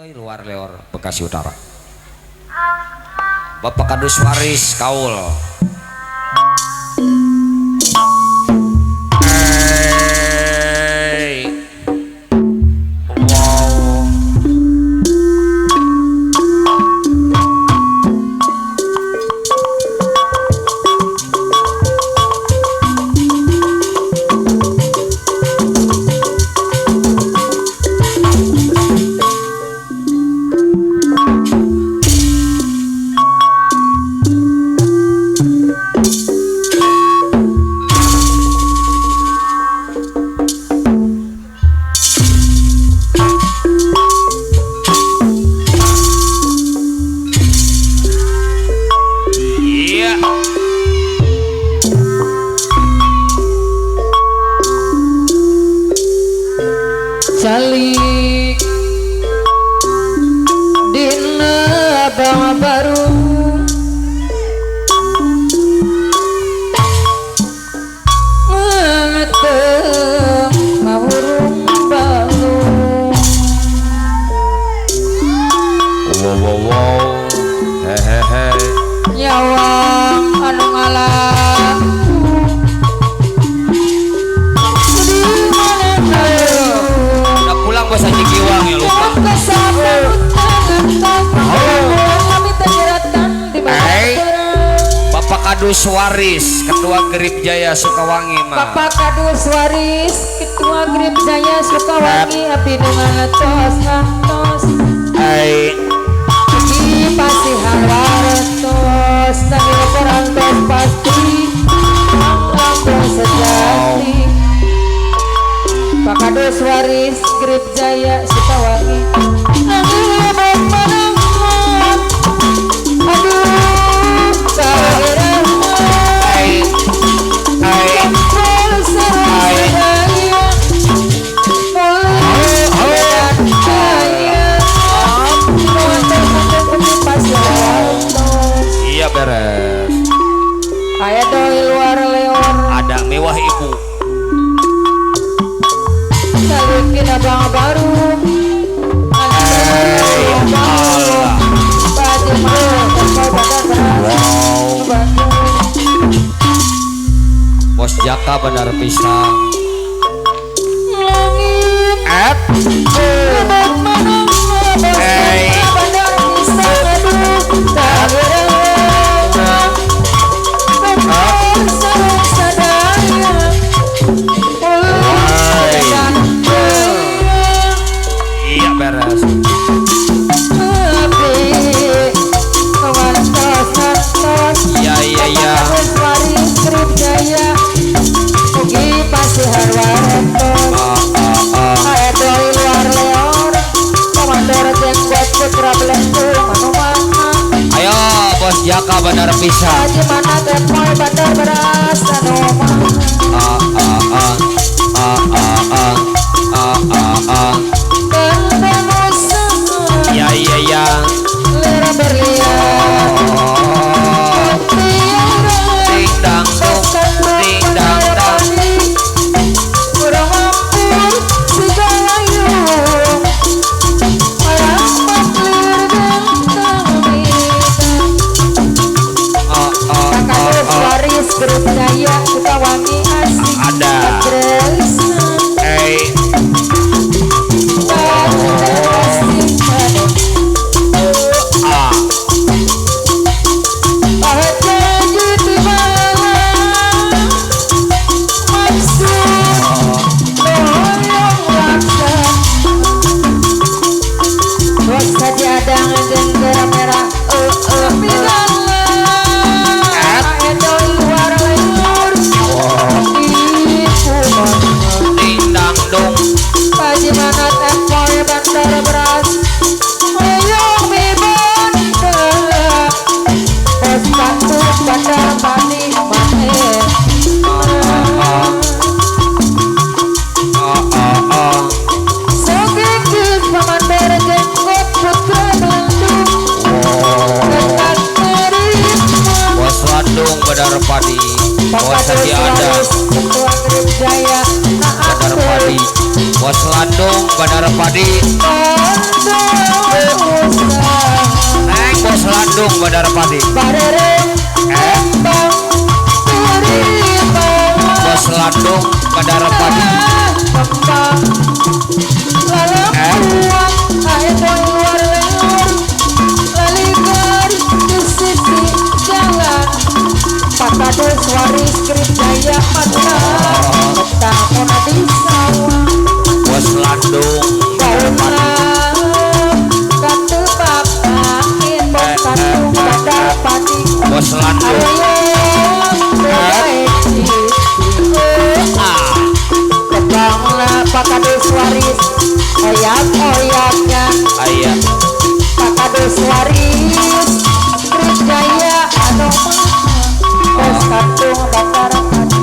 Luar Leor Bekasi Utara. Bapak Kadus Waris Kaul. Calik dina bang baru ngeteng ngawurung balung Wow hehehe nyawang anu ngalah bahasa Jigiwang ya lupa. Bapak Kadus Waris Ketua Grip Jaya Sukawangi mah. Bapak Kadus Waris Ketua Grip Jaya Sukawangi abdi nu ngantos ngantos di pasti harwaretos nanging perantos pasti langkung sejati. Pak Kadus Waris Grip Jaya Sukawangi aduh iya beres. aya doi luar leor Ada mewah ibu. Salikin abang baru Bos Jaka benar pisang. Iya beres. Iya iya iya. Ayo Bos Jaka benar pisang. Gimana tepoy bandar beras Iya iya iya. lera berlian Ding dang dong, ding dang dang. kurang mampu segala yung orang maklir ganteng Pak Kadus Waris Grip Jaya Sukawangi asik Ada. Padi, Bos Sati ada, Bandar Padi, Bos Landung, Bandar Padi, Landung Bandar Padi. bareng kembang turibang Bos Landung Bandar Padi. kembang lalang buang air boy luar lewur laligar di sisi jalan Pakados waris Grip Jaya mata petang di sawah Bos Landung Bandar Padi. katu papangin bos katu Bandar Padi Bos Landung. Kebanglah Pakados waris oyak-oyaknya Ayah. Pakados waris Grip Jaya Anoma bos katu Bandar Padi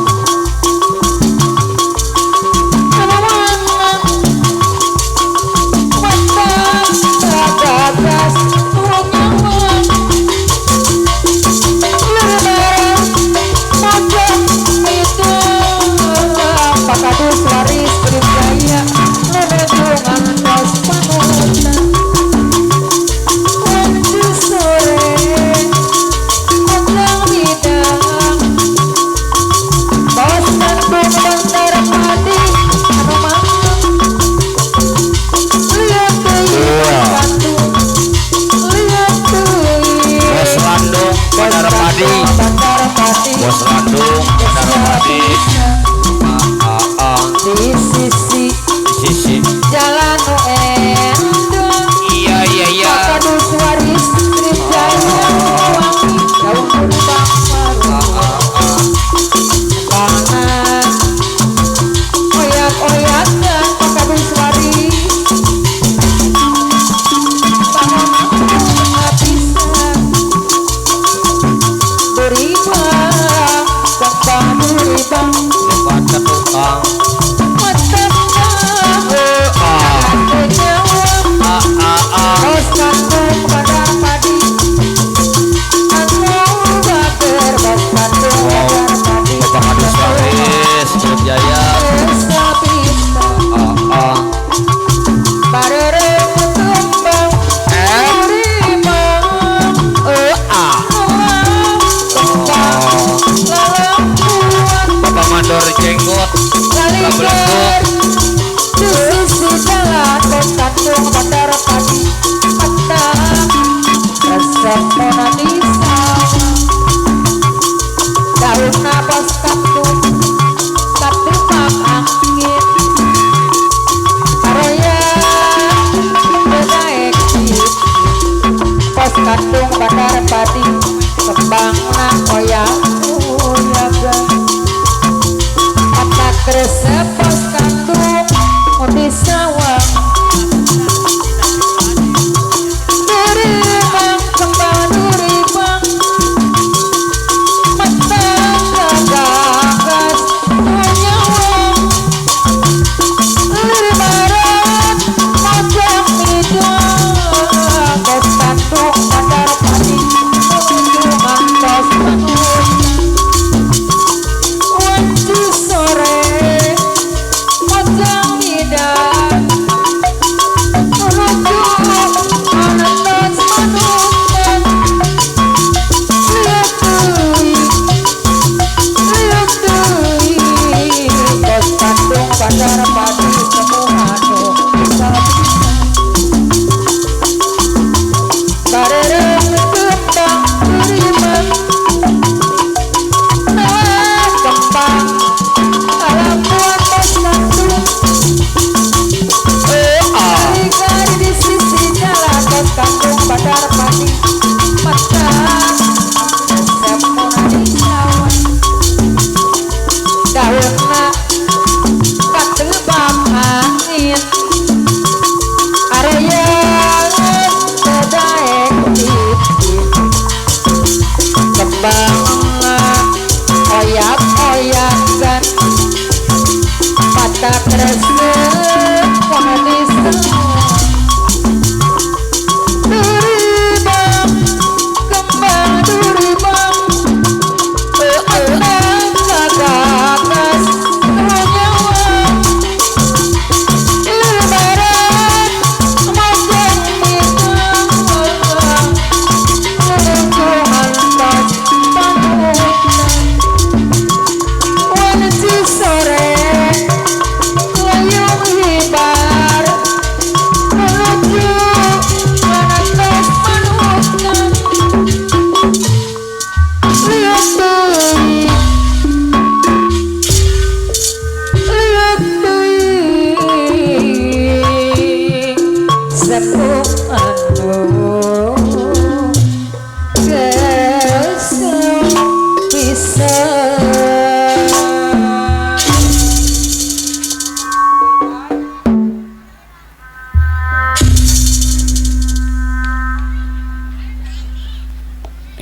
Pakados waris Grip Jaya lelendungan bos panutan wanci sore kondang bidang bos Landung Bandar Padi anu mang lihat deui Bandung lihat deui Bos Landung Bandar Padi. Bandar Padi Bos Landung Bandar Padi. di sisi Di sisi. jalan nu endong Iya iya iya. Pakados waris Grip Jaya wangi daun kurbang baru tangan oyak-oyakan Pakados waris bangun ngapisan duribang kembang duribang Lebat ke tukang. Bos Landung Bandar Padi anu bager bos Landung Bandar Padi Pakados waris Grip Jaya. desa bintang bareng kembang turibang kembang lalang buang Bapak Mandor jenggot. laligar di sisi jalan bos Landung Bandar Padi petang resep mona di sawah daunna bos katu pak angin aroya beda eksis bos Landung Bandar Padi kembangna oyak-oyakan anak resep bos Landung di sawah duribang kembang duribang matang gagagas nyawang lir barat mojang hidung bos Landung Bandar Padi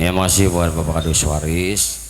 Ya makasih buat Bapak Kadus Waris.